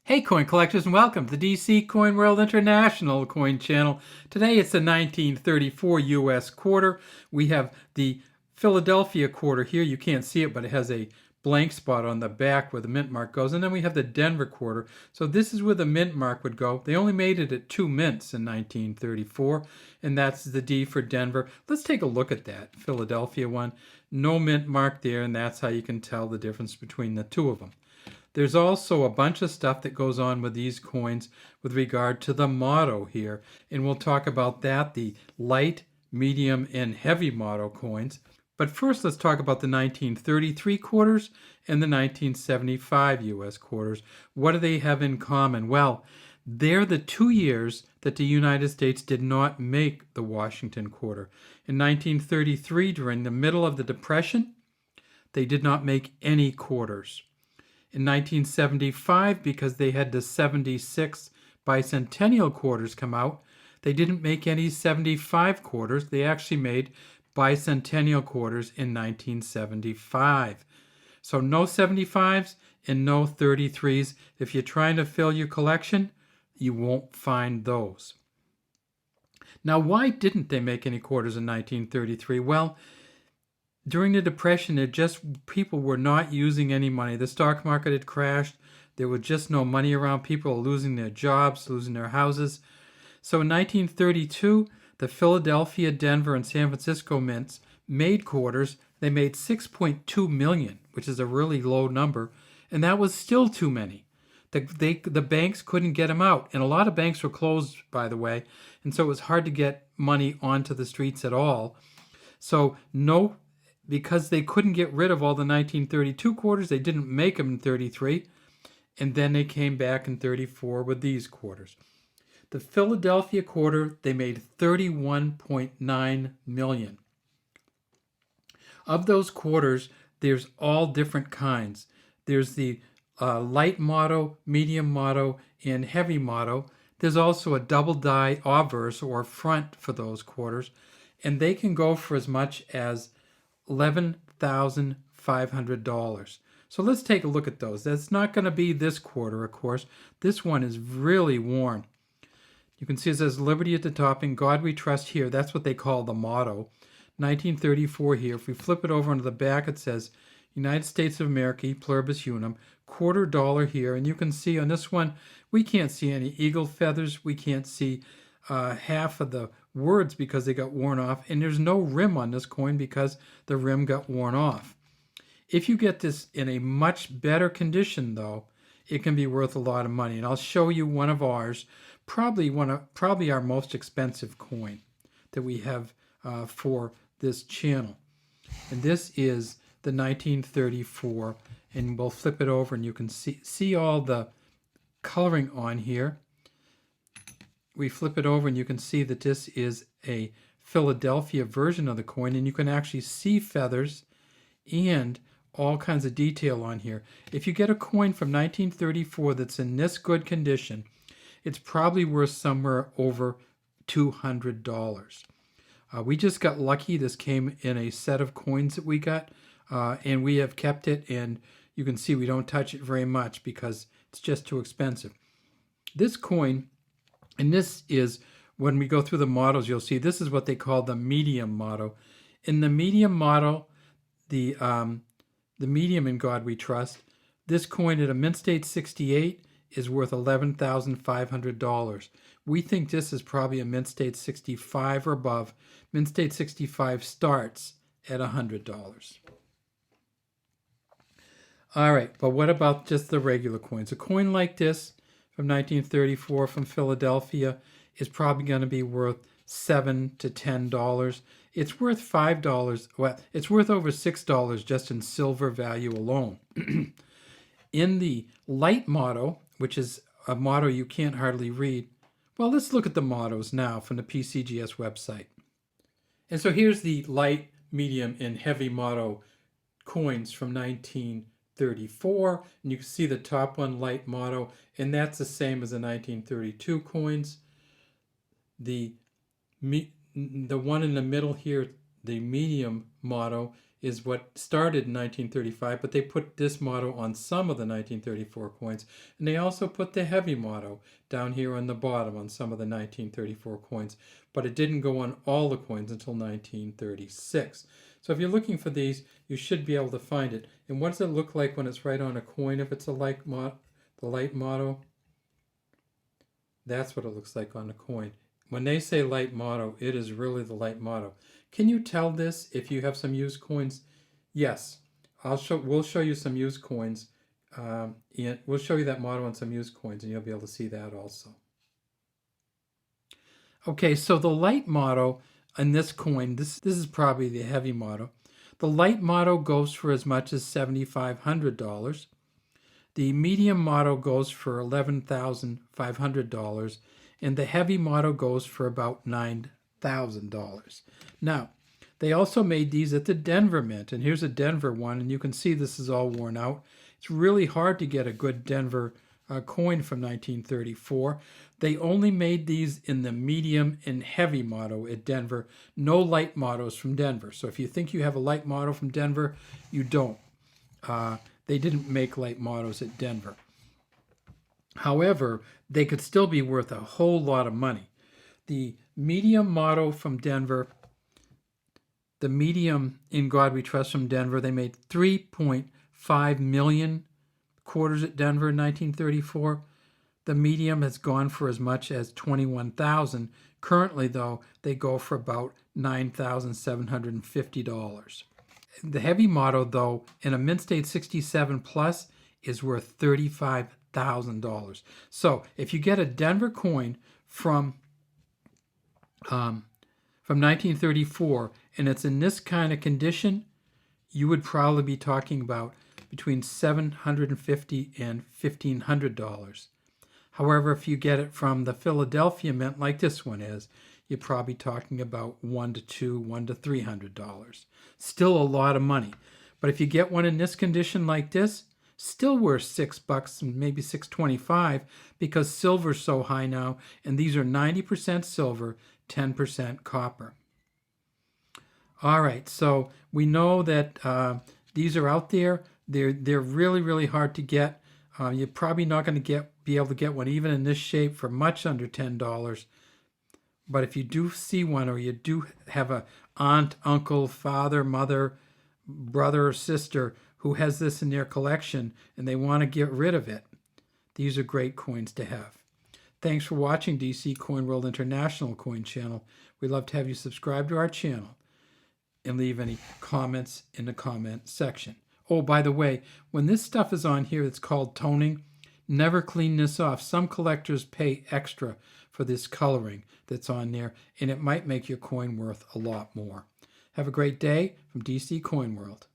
Hey coin collectors, and welcome to the DC Coin World International Coin Channel. Today it's the 1934 US quarter. We have the Philadelphia quarter here. You can't see it, but it has a blank spot on the back where the mint mark goes. And then we have the Denver quarter. So this is where the mint mark would go. They only made it at 2 mints in 1934, and that's the D for Denver. Let's take a look at that Philadelphia one. No mint mark there, and that's how you can tell the difference between the two of them. There's also a bunch of stuff that goes on with these coins with regard to the motto here, and we'll talk about that, the light, medium, and heavy motto coins. But first, let's talk about the 1933 quarters and the 1975 US quarters. What do they have in common? Well, they're the 2 years that the United States did not make the Washington quarter. In 1933, during the middle of the Depression, they did not make any quarters. In 1975, because they had the 76 bicentennial quarters come out, they didn't make any 75 quarters. They actually made bicentennial quarters in 1975. So no 75s and no 33s. If you're trying to fill your collection, you won't find those. Now, why didn't they make any quarters in 1933? Well, during the Depression, people were not using any money. The stock market had crashed. There was just no money around. People were losing their jobs, losing their houses. So in 1932, the Philadelphia, Denver, and San Francisco mints made quarters. They made 6.2 million, which is a really low number, and that was still too many. The banks couldn't get them out, and a lot of banks were closed, by the way, and so it was hard to get money onto the streets at all. So because they couldn't get rid of all the 1932 quarters, they didn't make them in 33, and then they came back in 34 with these quarters. The Philadelphia quarter, they made 31.9 million. Of those quarters, there's all different kinds. There's the light motto, medium motto, and heavy motto. There's also a double die obverse or front for those quarters, and they can go for as much as $11,500. So let's take a look at those. That's not going to be this quarter, of course. This one is really worn. You can see it says Liberty at the top, in God we trust here. That's what they call the motto. 1934 here. If we flip it over onto the back, it says United States of America, pluribus unum, $quarter here. And you can see on this one, we can't see any eagle feathers. We can't see half of the words because they got worn off, and there's no rim on this coin because the rim got worn off. If you get this in a much better condition, though, it can be worth a lot of money, and I'll show you one of ours, probably our most expensive coin that we have for this channel, and this is the 1934, and we'll flip it over and you can see all the coloring on here. We flip it over and you can see that this is a Philadelphia version of the coin, and you can actually see feathers and all kinds of detail on here. If you get a coin from 1934 that's in this good condition, it's probably worth somewhere over $200. We just got lucky. This came in a set of coins that we got, and we have kept it, and you can see we don't touch it very much because it's just too expensive. This coin, and this is, when we go through the models, you'll see this is what they call the medium motto. In the medium motto, the medium in God we trust, this coin at a mint state 68 is worth $11,500. We think this is probably a mint state 65 or above. Mint state 65 starts at $100. All right, but what about just the regular coins? A coin like this from 1934 from Philadelphia is probably going to be worth $7 to $10. It's worth $5. Well, it's worth over $6 just in silver value alone. In the light motto, which is a motto you can't hardly read, well, let's look at the mottos now from the PCGS website. And so here's the light, medium, and heavy motto coins from 1934, and you can see the top one, light motto, and that's the same as the 1932 coins. The one in the middle here, the medium motto, is what started in 1935, but they put this motto on some of the 1934 coins, and they also put the heavy motto down here on the bottom on some of the 1934 coins, but it didn't go on all the coins until 1936. So if you're looking for these, you should be able to find it. And what does it look like when it's right on a coin if it's a the light motto? That's what it looks like on a coin. When they say light motto, it is really the light motto. Can you tell this if you have some used coins? Yes, we'll show you some used coins. And we'll show you that motto on some used coins, and you'll be able to see that also. Okay, so the light motto on this coin, this is probably the heavy motto. The light motto goes for as much as $7,500. The medium motto goes for $11,500, and the heavy motto goes for about $9,000. Now, they also made these at the Denver Mint, and here's a Denver one, and you can see this is all worn out. It's really hard to get a good Denver coin from 1934. They only made these in the medium and heavy motto at Denver. No light mottos from Denver. So if you think you have a light motto from Denver, you don't. They didn't make light mottos at Denver. However, they could still be worth a whole lot of money. The medium motto from Denver, the medium In God We Trust from Denver, they made 3.5 million quarters at Denver in 1934. The medium has gone for as much as 21,000. Currently, though, they go for about $9,750. The heavy motto, though, in a mint state 67 plus, is worth $35,000. So if you get a Denver coin from 1934 and it's in this kind of condition, you would probably be talking about between $750 and $1,500. However, if you get it from the Philadelphia Mint, like this one is, you're probably talking about $100 to $300. Still a lot of money. But if you get one in this condition like this, still worth $6 and maybe $6.25 because silver's so high now, and these are 90% silver, 10% copper. All right, so we know that these are out there. They're really, really hard to get. You're probably not going to be able to get one even in this shape for much under $10. But if you do see one, or you do have a aunt, uncle, father, mother, brother, or sister who has this in their collection and they want to get rid of it, these are great coins to have. Thanks for watching DC Coin World International Coin Channel. We'd love to have you subscribe to our channel and leave any comments in the comment section. Oh, by the way, when this stuff is on here, it's called toning. Never clean this off. Some collectors pay extra for this coloring that's on there, and it might make your coin worth a lot more. Have a great day from DC Coin World.